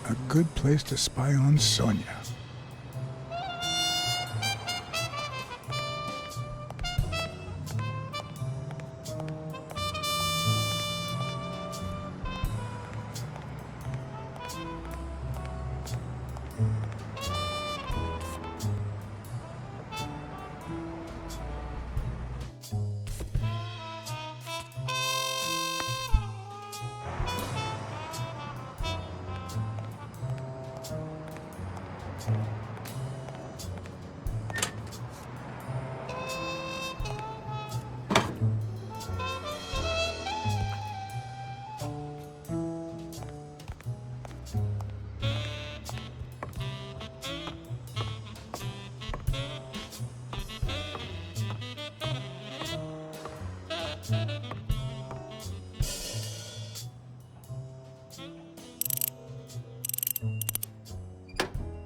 A good place to spy on Sonia.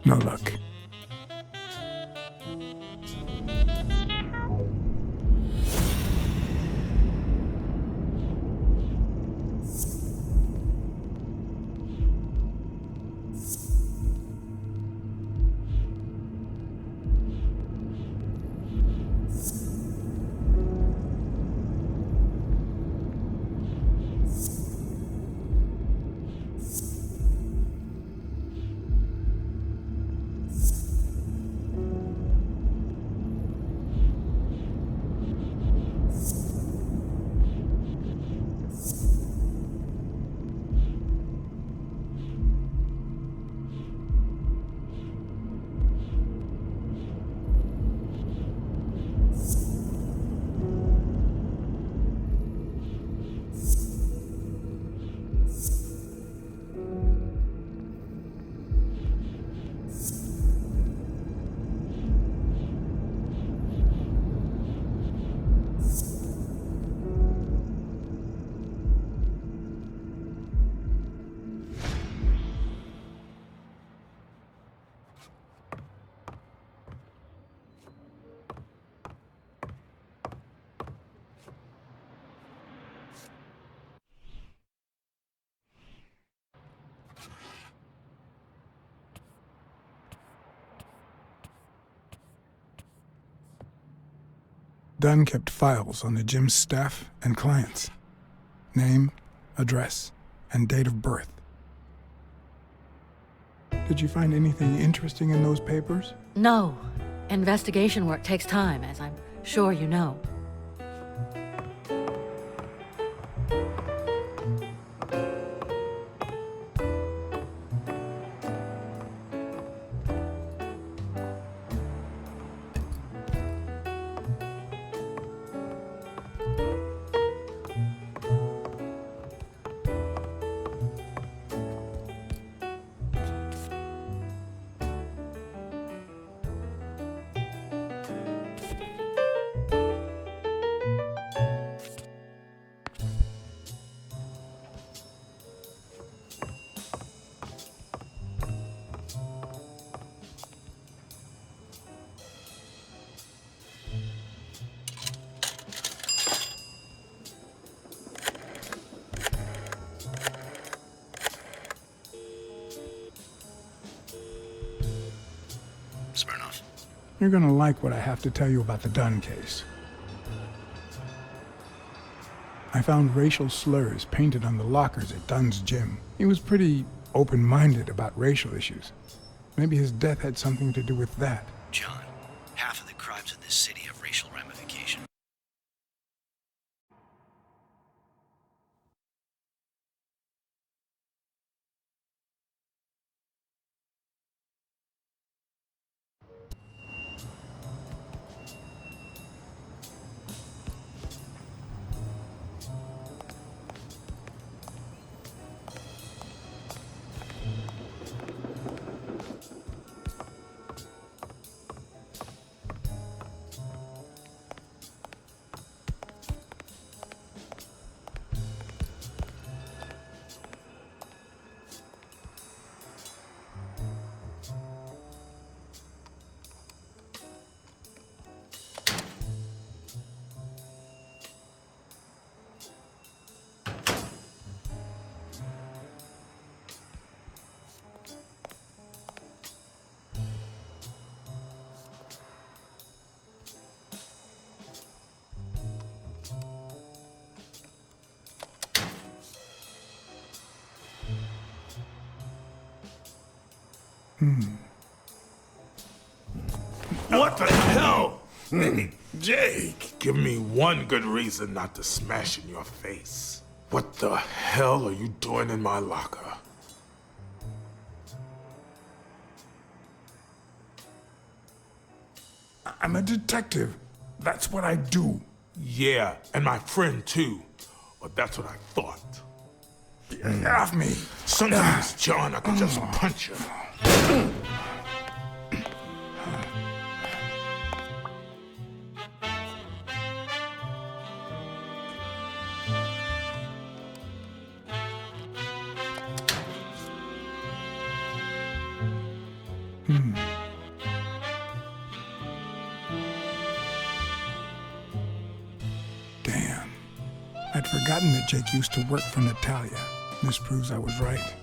No luck. Dunn kept files on the gym's staff and clients. Name, address, and date of birth. Did you find anything interesting in those papers? No. Investigation work takes time, as I'm sure you know. You're gonna like what I have to tell you about the Dunn case. I found racial slurs painted on the lockers at Dunn's gym. He was pretty open-minded about racial issues. Maybe his death had something to do with that. John, half of the crimes in this city have racial ramification. What the hell? Hey, Jake, give me one good reason not to smash in your face. What the hell are you doing in my locker? I'm a detective. That's what I do. Yeah, and my friend too. But that's what I thought. Get off me. Sometimes, John, I can just punch you. Damn. I'd forgotten that Jake used to work for Natalia. This proves I was right.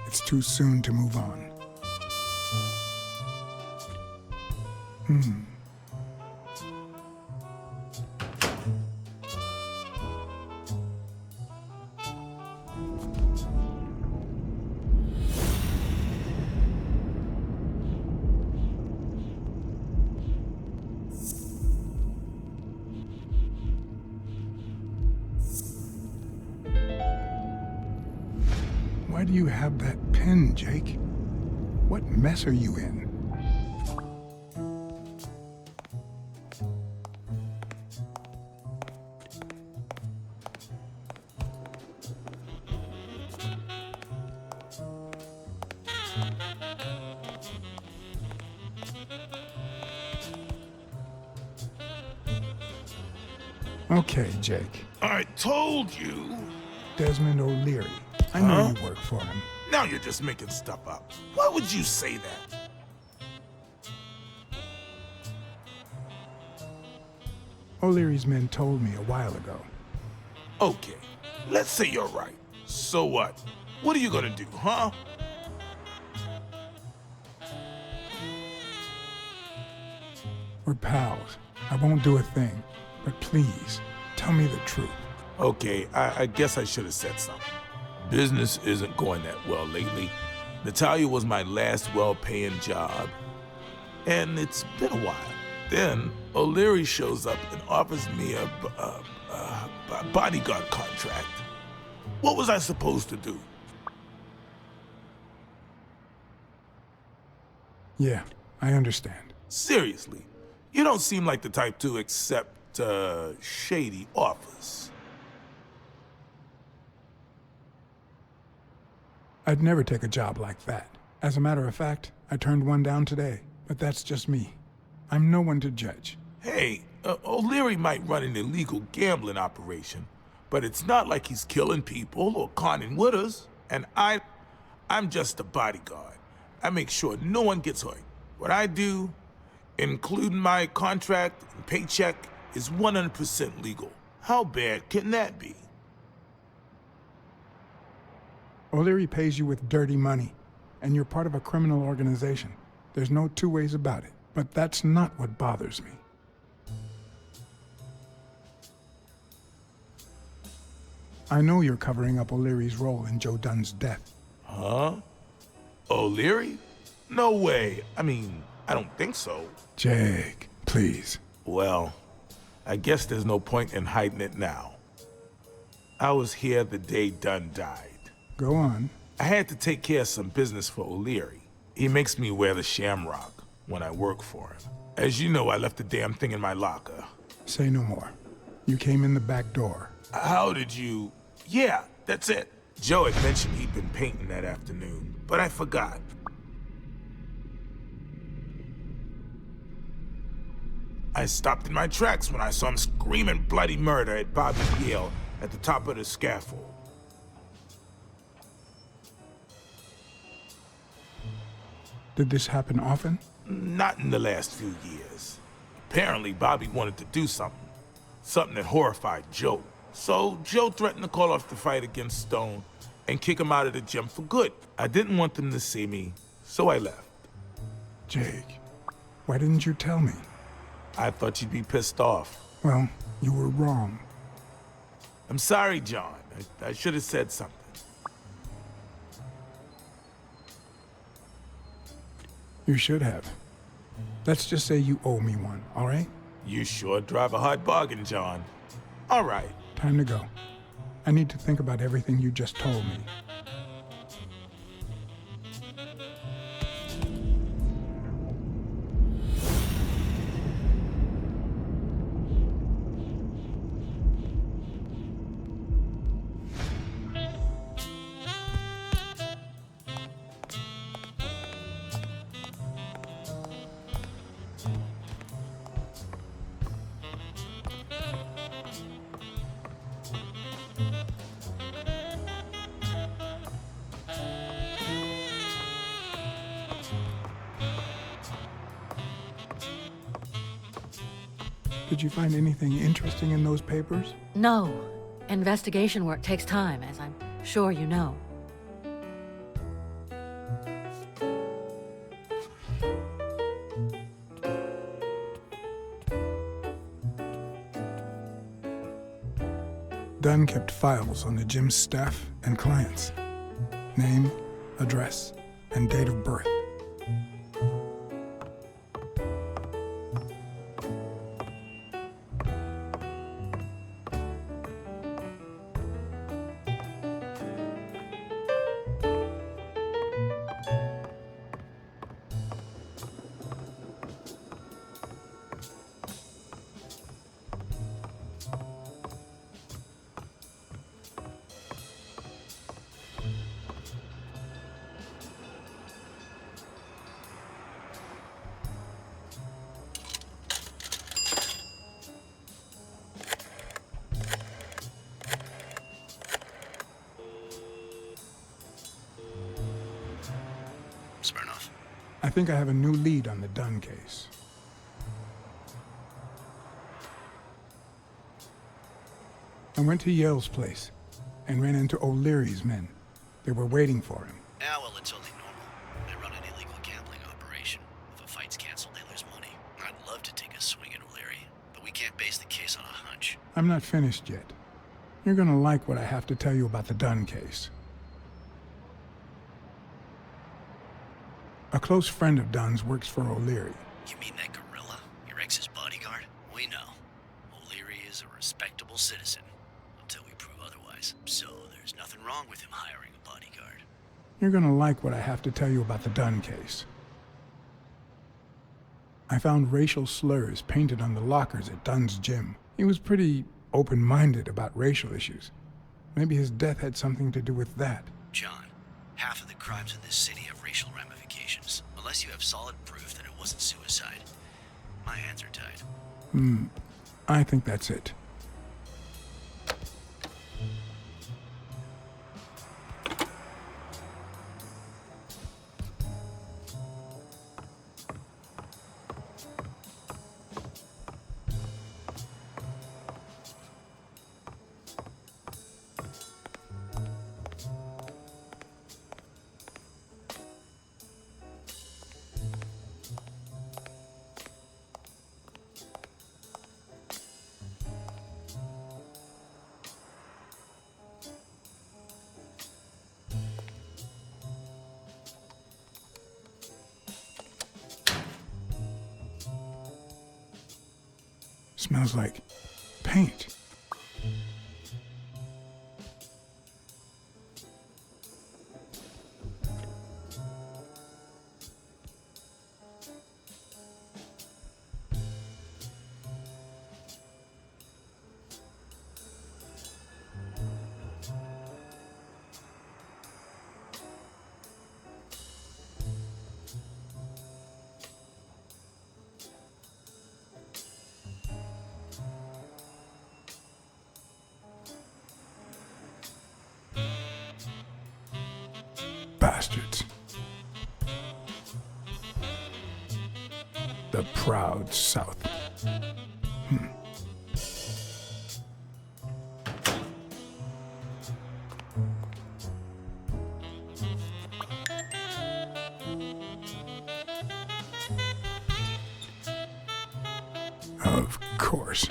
It's too soon to move on. Why do you have that pen, Jake? What mess are you in? Okay, Jake. I told you. Desmond O'Leary. I know you work for him. Now you're just making stuff up. Why would you say that? O'Leary's men told me a while ago. Okay, let's say you're right. So what? What are you gonna do, huh? We're pals. I won't do a thing. But please, tell me the truth. Okay, I guess I should have said something. Business isn't going that well lately. Natalia was my last well-paying job, and it's been a while. Then O'Leary shows up and offers me a bodyguard contract. What was I supposed to do? Yeah, I understand. Seriously, you don't seem like the type to accept shady offers. I'd never take a job like that. As a matter of fact, I turned one down today. But that's just me. I'm no one to judge. Hey, O'Leary might run an illegal gambling operation, but it's not like he's killing people or conning widows. And I'm just a bodyguard. I make sure no one gets hurt. What I do, including my contract and paycheck, is 100% legal. How bad can that be? O'Leary pays you with dirty money, and you're part of a criminal organization. There's no two ways about it. But that's not what bothers me. I know you're covering up O'Leary's role in Joe Dunn's death. Huh? O'Leary? No way. I mean, I don't think so. Jake, please. Well, I guess there's no point in hiding it now. I was here the day Dunn died. Go on. I had to take care of some business for O'Leary. He makes me wear the shamrock when I work for him. As you know, I left the damn thing in my locker. Say no more. You came in the back door. How did you... Yeah, that's it. Joe had mentioned he'd been painting that afternoon, but I forgot. I stopped in my tracks when I saw him screaming bloody murder at Bobby Yale at the top of the scaffold. Did this happen often? Not in the last few years. Apparently, Bobby wanted to do something. Something that horrified Joe. So, Joe threatened to call off the fight against Stone and kick him out of the gym for good. I didn't want them to see me, so I left. Jake, why didn't you tell me? I thought you'd be pissed off. Well, you were wrong. I'm sorry, John. I should have said something. You should have. Let's just say you owe me one, all right? You sure drive a hard bargain, John. All right. Time to go. I need to think about everything you just told me. Did you find anything interesting in those papers? No. Investigation work takes time, as I'm sure you know. Dunn kept files on the gym's staff and clients. Name, address, and date of birth. Smirnoff. I think I have a new lead on the Dunn case. I went to Yale's place and ran into O'Leary's men. They were waiting for him. Yeah, well, it's only normal. They run an illegal gambling operation. If a fight's canceled, they lose money. I'd love to take a swing at O'Leary, but we can't base the case on a hunch. I'm not finished yet. You're gonna like what I have to tell you about the Dunn case. A close friend of Dunn's works for O'Leary. You mean that gorilla? Your ex's bodyguard? We know. O'Leary is a respectable citizen, until we prove otherwise. So there's nothing wrong with him hiring a bodyguard. You're gonna like what I have to tell you about the Dunn case. I found racial slurs painted on the lockers at Dunn's gym. He was pretty open-minded about racial issues. Maybe his death had something to do with that. John, half of the crimes in this city have racial ramifications. Unless you have solid proof that it wasn't suicide, my hands are tied. I think that's it. Smells like paint. Bastards. The proud South. Of course.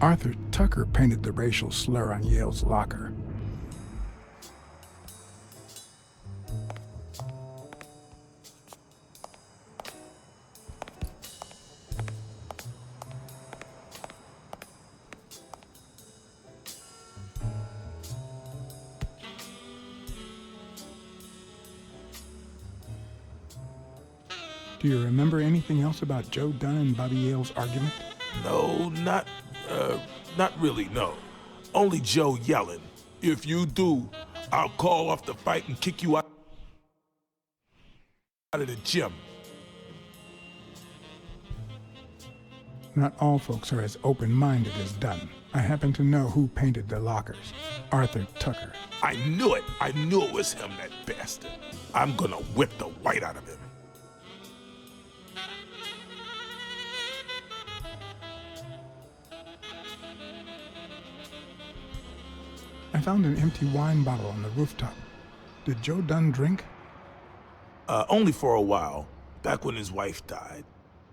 Arthur Tucker painted the racial slur on Yale's locker. Do you remember anything else about Joe Dunn and Bobby Yale's argument? No, not really, no. Only Joe yelling. If you do, I'll call off the fight and kick you out of the gym. Not all folks are as open-minded as Dunn. I happen to know who painted the lockers. Arthur Tucker. I knew it. I knew it was him, that bastard. I'm gonna whip the white out of him. I found an empty wine bottle on the rooftop. Did Joe Dunn drink? Only for a while, back when his wife died.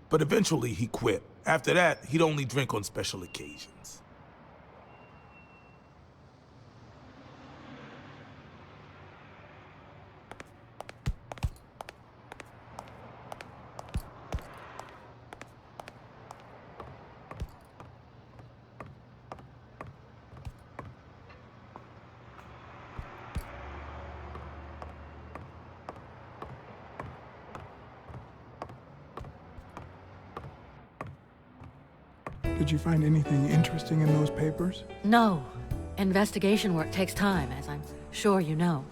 But eventually he quit. After that, he'd only drink on special occasions. Did you find anything interesting in those papers? No. Investigation work takes time, as I'm sure you know.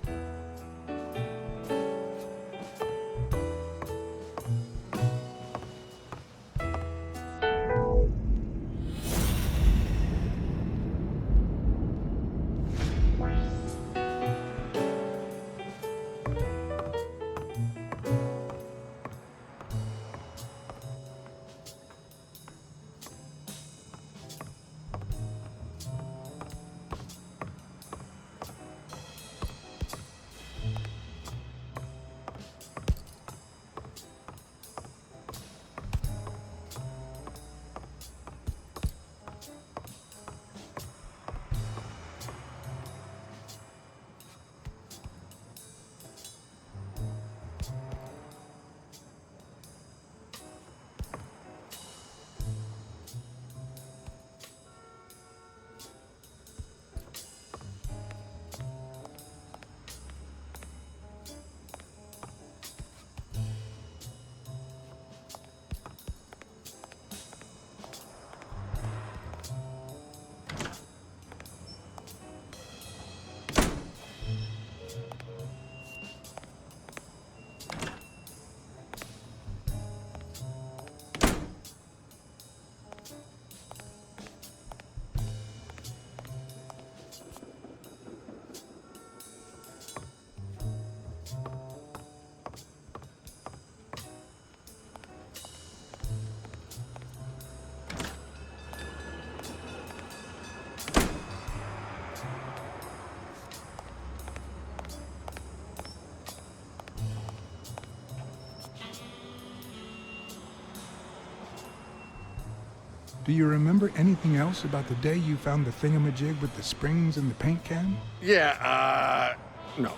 Do you remember anything else about the day you found the thingamajig with the springs and the paint can? Yeah, no.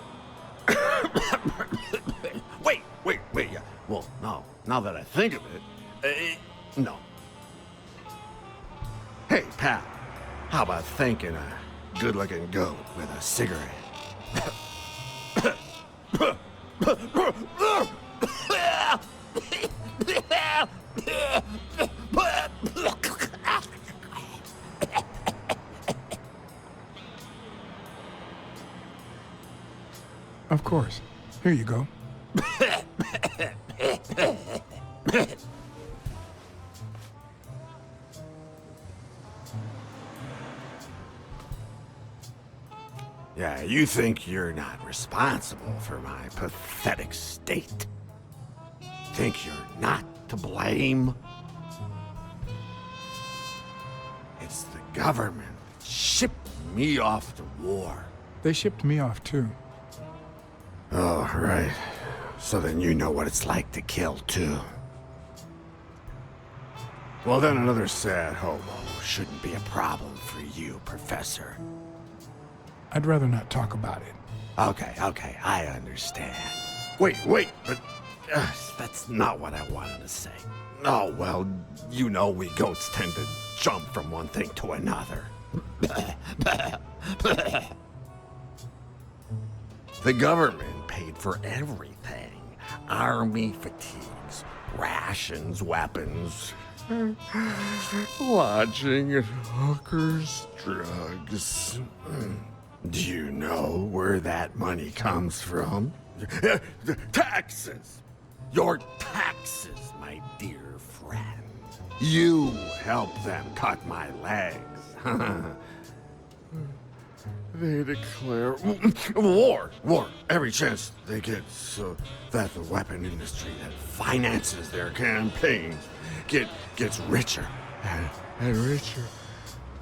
Wait. Yeah. Well, no. Now that I think of it, no. Hey, pal, how about thanking a good-looking goat with a cigarette? Of course. Here you go. Yeah, you think you're not responsible for my pathetic state? Think you're not to blame? It's the government that shipped me off to war. They shipped me off, too. Oh, right. So then you know what it's like to kill, too. Well, then another sad hobo shouldn't be a problem for you, Professor. I'd rather not talk about it. Okay, I understand. Wait, but that's not what I wanted to say. Oh, well, you know we goats tend to jump from one thing to another. The government paid for everything. Army fatigues, rations, weapons, lodging at hookers, drugs. Do you know where that money comes from? Taxes! Your taxes, my dear friend. You helped them cut my legs. they declare war, every chance they get, so that the weapon industry that finances their campaigns gets richer and richer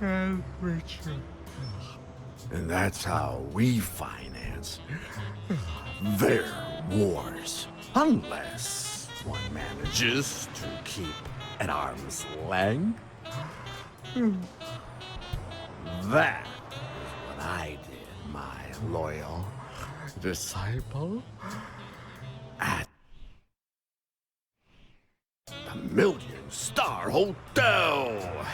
and richer. And that's how we finance their wars. Unless one manages to keep at arm's length. That is what I did, my loyal disciple, at the Million-Star Hotel.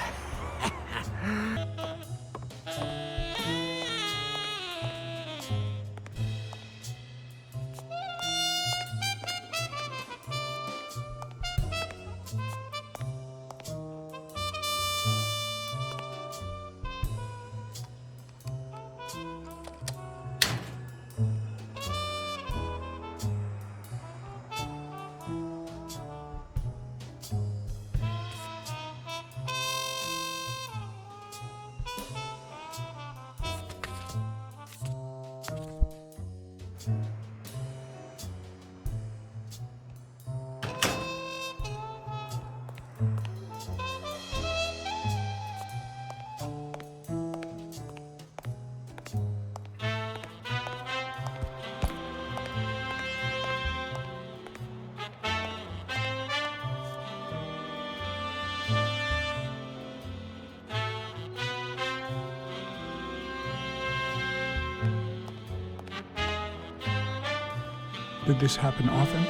Did this happen often?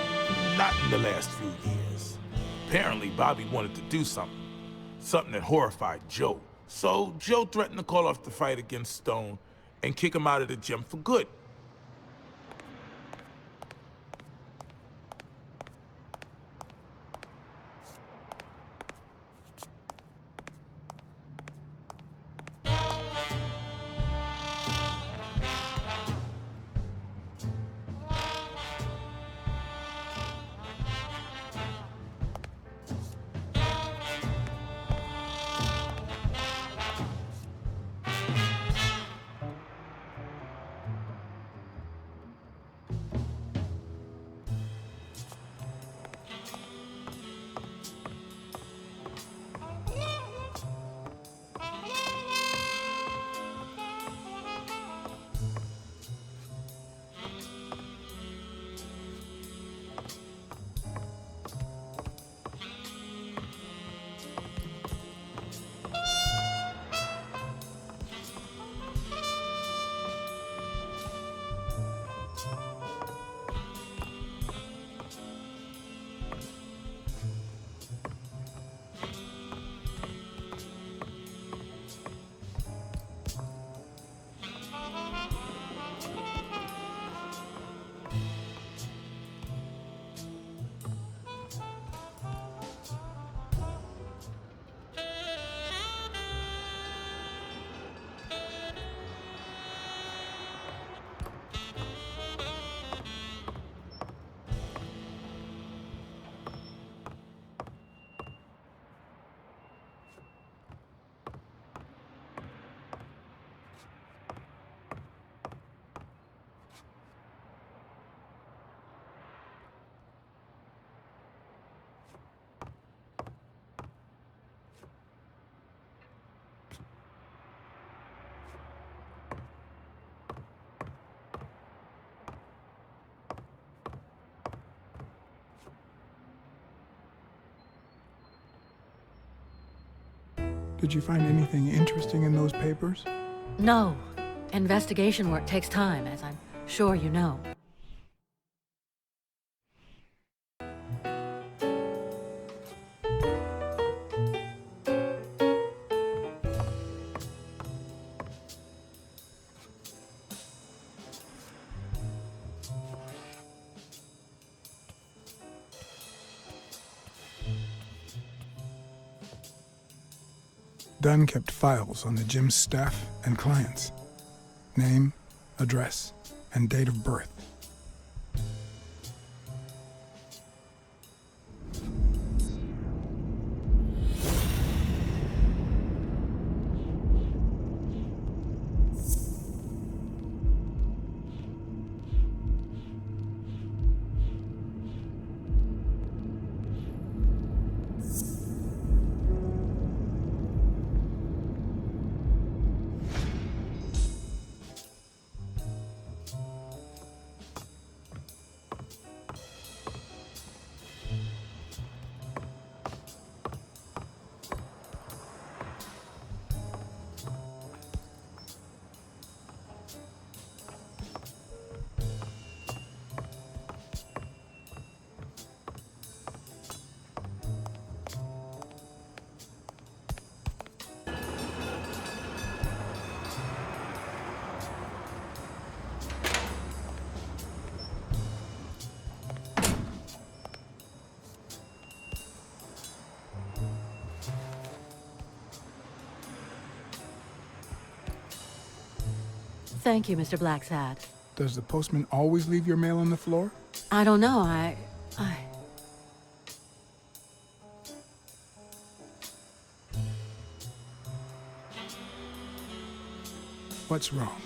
Not in the last few years. Apparently, Bobby wanted to do something. Something that horrified Joe. So Joe threatened to call off the fight against Stone and kick him out of the gym for good. Did you find anything interesting in those papers? No. Investigation work takes time, as I'm sure you know. Dunn kept files on the gym's staff and clients. Name, address, and date of birth. Thank you, Mr. Blacksad. Does the postman always leave your mail on the floor? I don't know, I... What's wrong?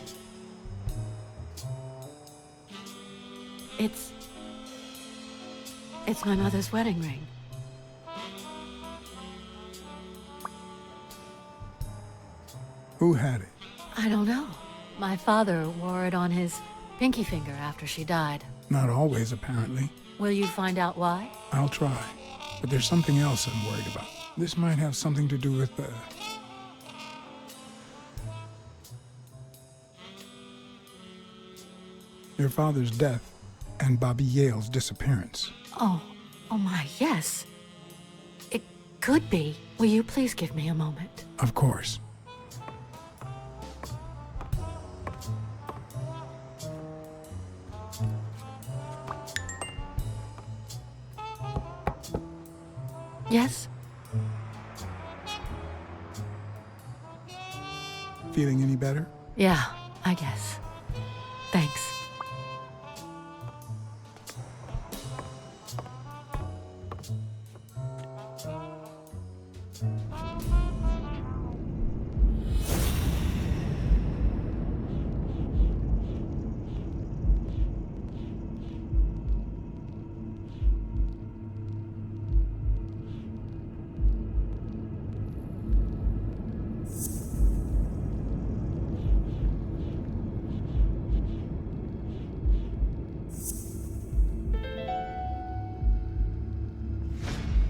It's my mother's wedding ring. Who had it? I don't know. My father wore it on his pinky finger after she died. Not always, apparently. Will you find out why? I'll try. But there's something else I'm worried about. This might have something to do with your father's death and Bobby Yale's disappearance. Oh my, yes. It could be. Will you please give me a moment? Of course. Yes? Feeling any better? Yeah, I guess. Thanks.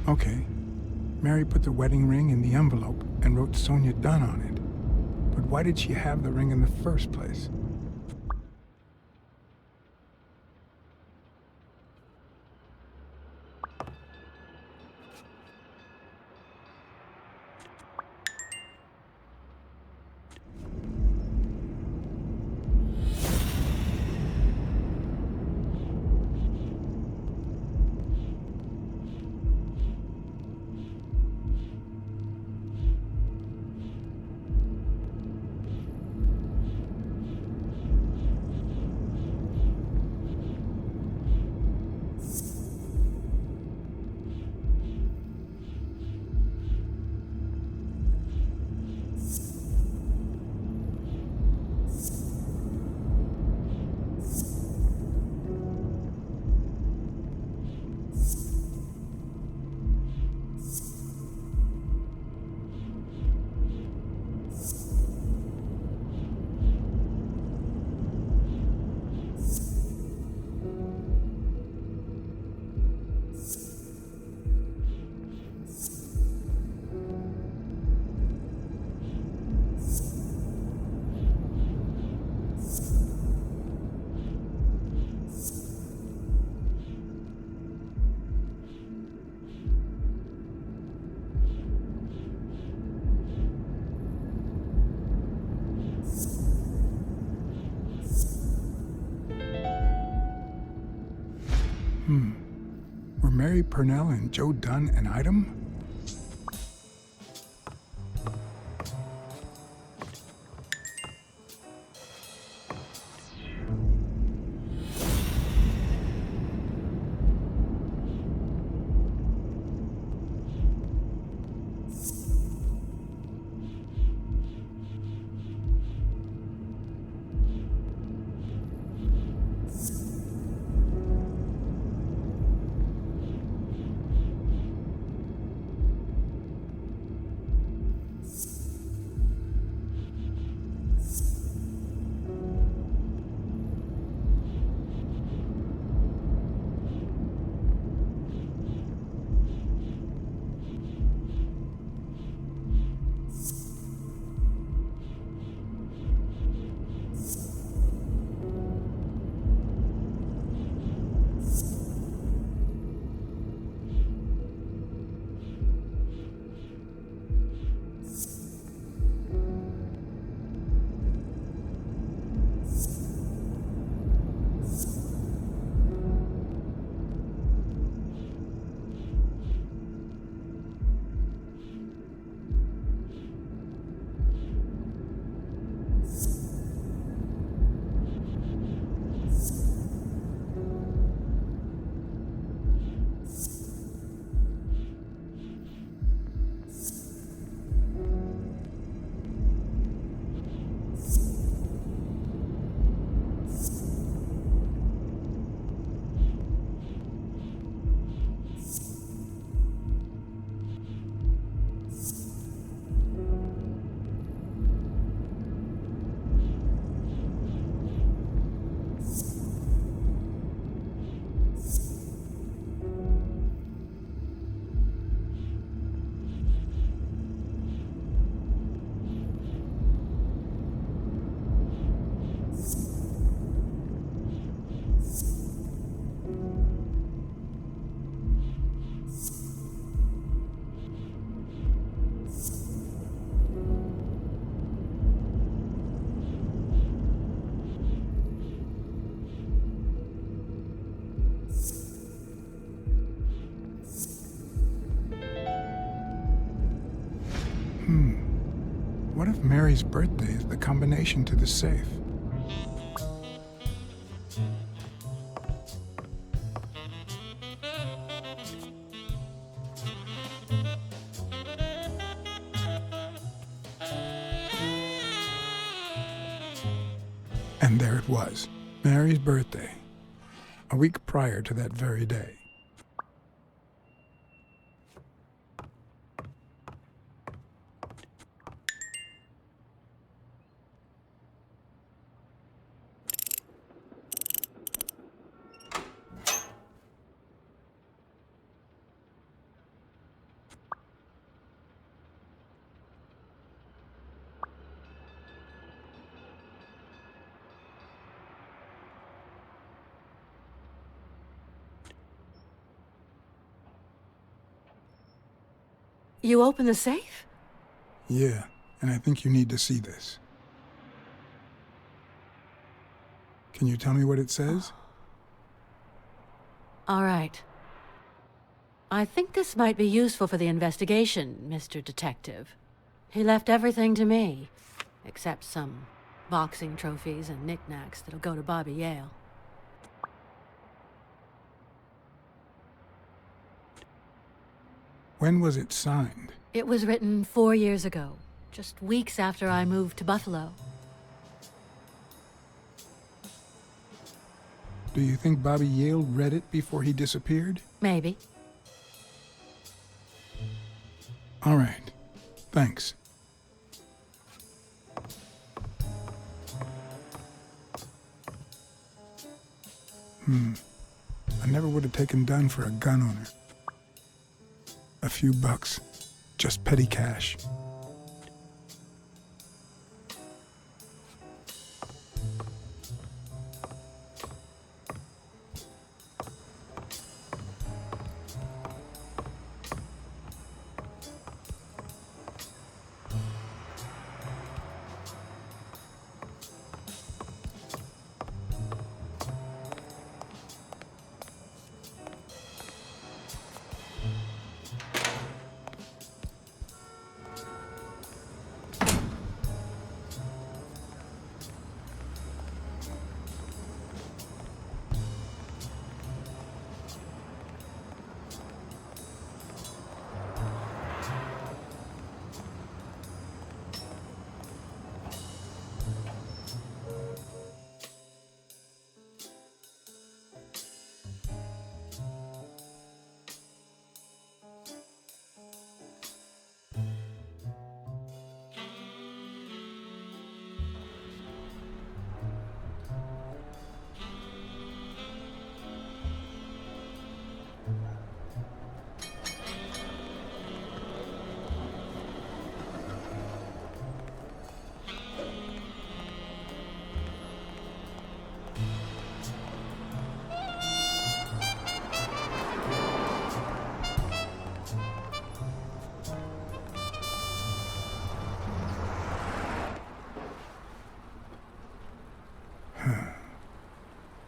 Okay. Mary put the wedding ring in the envelope and wrote Sonia Dunn on it. But why did she have the ring in the first place? Were Mary Purnell and Joe Dunn an item? What if Mary's birthday is the combination to the safe? And there it was, Mary's birthday, a week prior to that very day. You open the safe? Yeah, and I think you need to see this. Can you tell me what it says? All right. I think this might be useful for the investigation, Mr. Detective. He left everything to me, except some boxing trophies and knickknacks that'll go to Bobby Yale. When was it signed? It was written 4 years ago, just weeks after I moved to Buffalo. Do you think Bobby Yale read it before he disappeared? Maybe. All right. Thanks. I never would have taken Dunn for a gun owner. A few bucks. Just petty cash.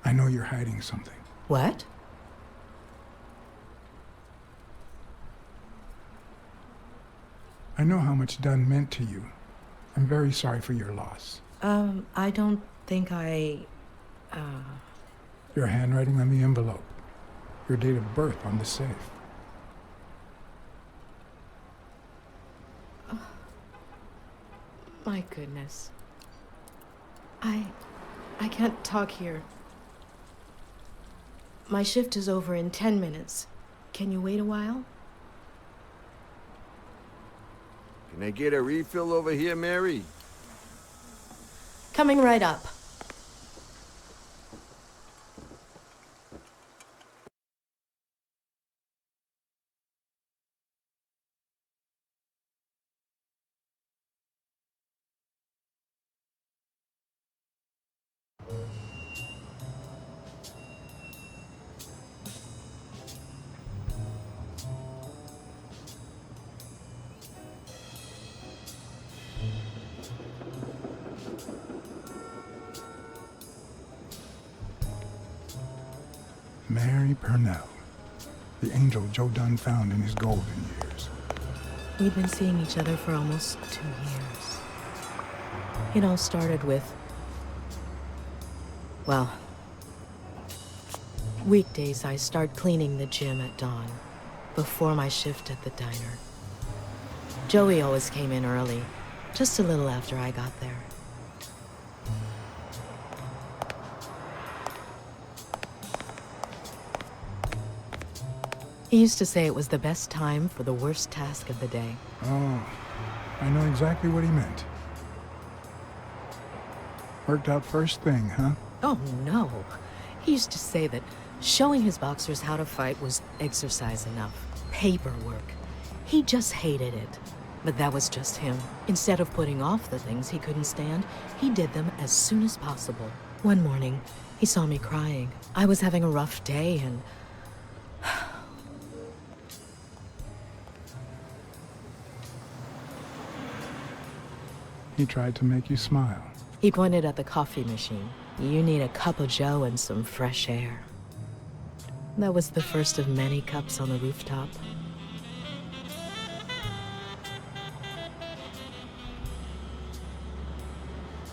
I know you're hiding something. What? I know how much Dunn meant to you. I'm very sorry for your loss. I don't think Your handwriting on the envelope. Your date of birth on the safe. My goodness. I can't talk here. My shift is over in 10 minutes. Can you wait a while? Can I get a refill over here, Mary? Coming right up. Mary Purnell, the angel Joe Dunn found in his golden years. We'd been seeing each other for almost 2 years. It all started with, well, weekdays I start cleaning the gym at dawn, before my shift at the diner. Joey always came in early, just a little after I got there. He used to say it was the best time for the worst task of the day. Oh, I know exactly what he meant. Worked out first thing, huh? Oh, no. He used to say that showing his boxers how to fight was exercise enough. Paperwork. He just hated it. But that was just him. Instead of putting off the things he couldn't stand, he did them as soon as possible. One morning, he saw me crying. I was having a rough day and... He tried to make you smile. He pointed at the coffee machine. You need a cup of joe and some fresh air. That was the first of many cups on the rooftop.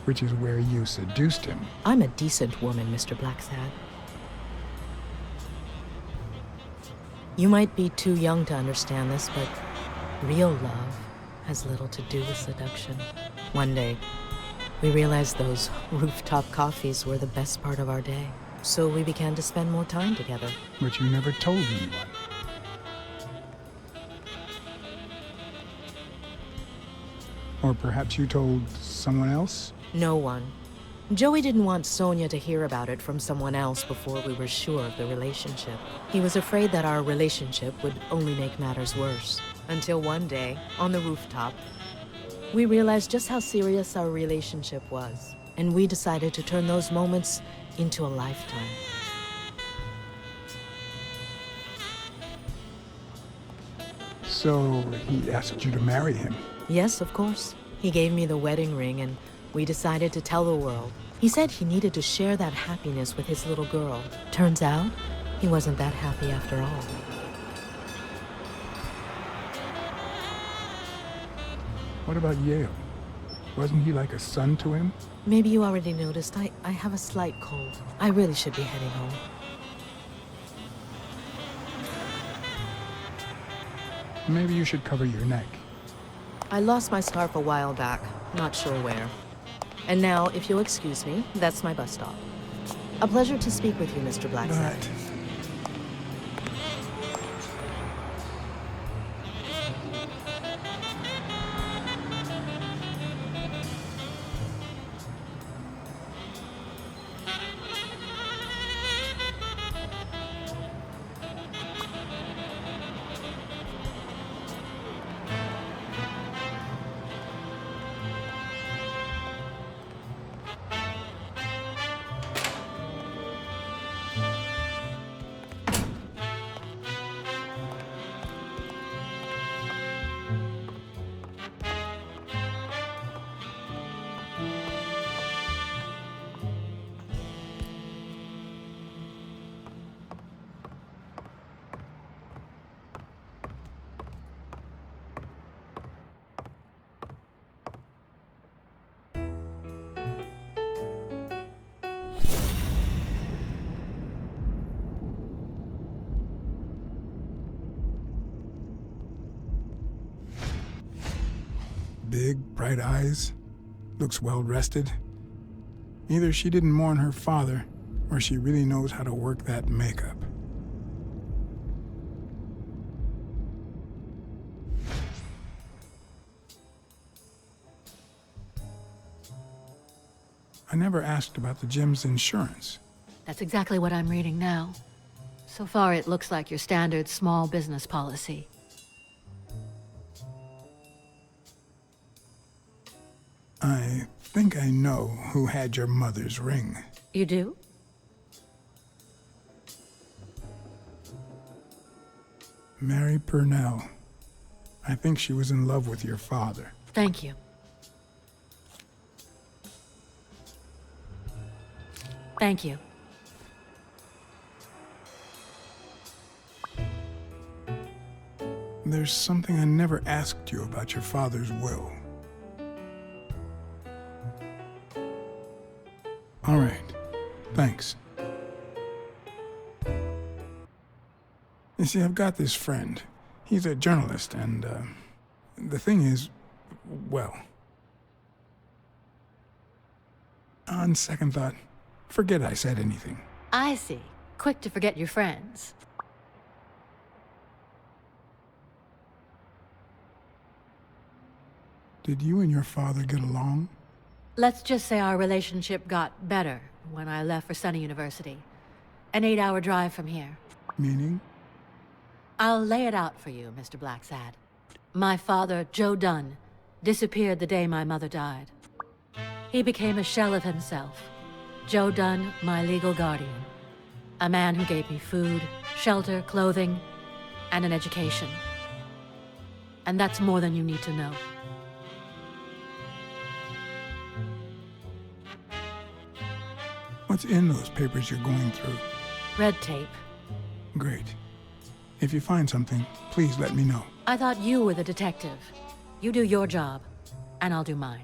Which is where you seduced him. I'm a decent woman, Mr. Blacksad. You might be too young to understand this, but real love has little to do with seduction. One day, we realized those rooftop coffees were the best part of our day. So we began to spend more time together. But you never told anyone. Or perhaps you told someone else? No one. Joey didn't want Sonia to hear about it from someone else before we were sure of the relationship. He was afraid that our relationship would only make matters worse. Until one day, on the rooftop, we realized just how serious our relationship was. And we decided to turn those moments into a lifetime. So he asked you to marry him. Yes, of course. He gave me the wedding ring and we decided to tell the world. He said he needed to share that happiness with his little girl. Turns out, he wasn't that happy after all. What about Yale? Wasn't he like a son to him? Maybe you already noticed, I have a slight cold. I really should be heading home. Maybe you should cover your neck. I lost my scarf a while back, not sure where. And now, if you'll excuse me, that's my bus stop. A pleasure to speak with you, Mr. Blacksad. But big, bright eyes, looks well rested. Either she didn't mourn her father, or she really knows how to work that makeup. I never asked about the gym's insurance. That's exactly what I'm reading now. So far, it looks like your standard small business policy. I think I know who had your mother's ring. You do? Mary Purnell. I think she was in love with your father. Thank you. Thank you. There's something I never asked you about your father's will. All right. Thanks. You see, I've got this friend. He's a journalist, and, the thing is, well... On second thought, forget I said anything. I see. Quick to forget your friends. Did you and your father get along? Let's just say our relationship got better when I left for Sunny University. An 8-hour drive from here. Meaning? I'll lay it out for you, Mr. Blacksad. My father, Joe Dunn, disappeared the day my mother died. He became a shell of himself. Joe Dunn, my legal guardian. A man who gave me food, shelter, clothing, and an education. And that's more than you need to know. What's in those papers you're going through? Red tape. Great. If you find something, please let me know. I thought you were the detective. You do your job, and I'll do mine.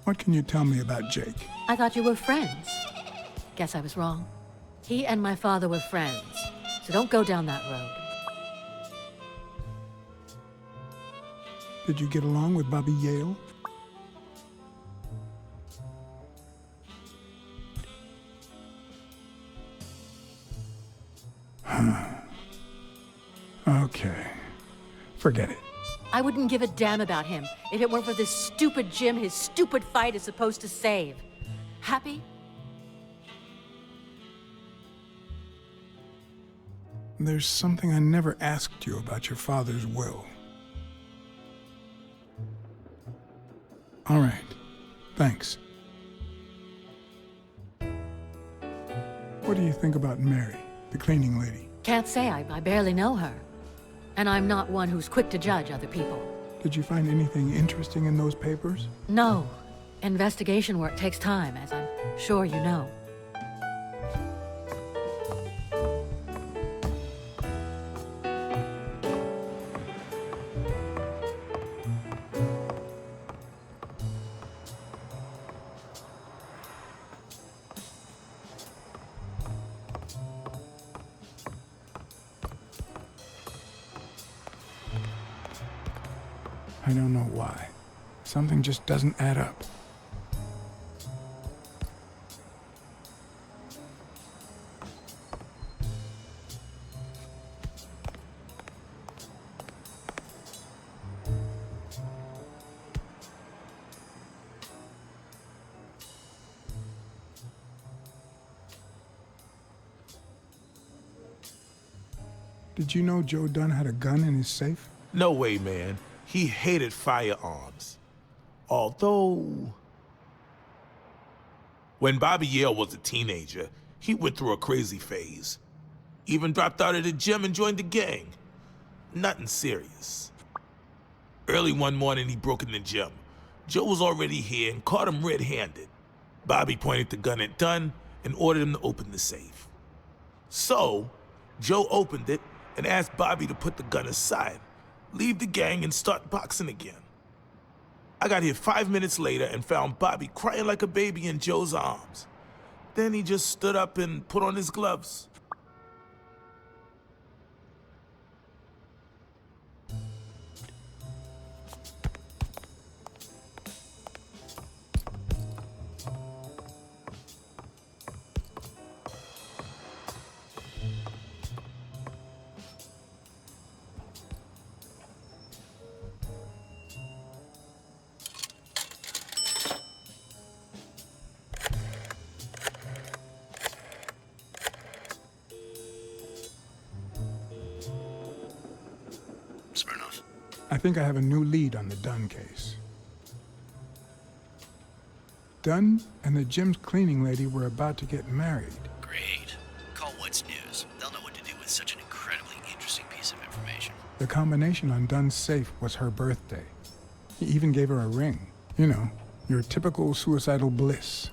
What can you tell me about Jake? I thought you were friends. Guess I was wrong. He and my father were friends, so don't go down that road. Did you get along with Bobby Yale? Okay. Forget it. I wouldn't give a damn about him if it weren't for this stupid Jim his stupid fight is supposed to save. Happy? There's something I never asked you about your father's will. All right. Thanks. What do you think about Mary, the cleaning lady? Can't say. I barely know her. And I'm not one who's quick to judge other people. Did you find anything interesting in those papers? No. Investigation work takes time, as I'm sure you know. I don't know why. Something just doesn't add up. Did you know Joe Dunn had a gun in his safe? No way, man. He hated firearms. Although... When Bobby Yale was a teenager, he went through a crazy phase. Even dropped out of the gym and joined the gang. Nothing serious. Early one morning, he broke in the gym. Joe was already here and caught him red-handed. Bobby pointed the gun at Dunn and ordered him to open the safe. So, Joe opened it and asked Bobby to put the gun aside, leave the gang, and start boxing again. I got here 5 minutes later and found Bobby crying like a baby in Joe's arms. Then he just stood up and put on his gloves. Smirnoff. I think I have a new lead on the Dunn case. Dunn and the gym's cleaning lady were about to get married. Great. Call What's News. They'll know what to do with such an incredibly interesting piece of information. The combination on Dunn's safe was her birthday. He even gave her a ring. You know, your typical suicidal bliss.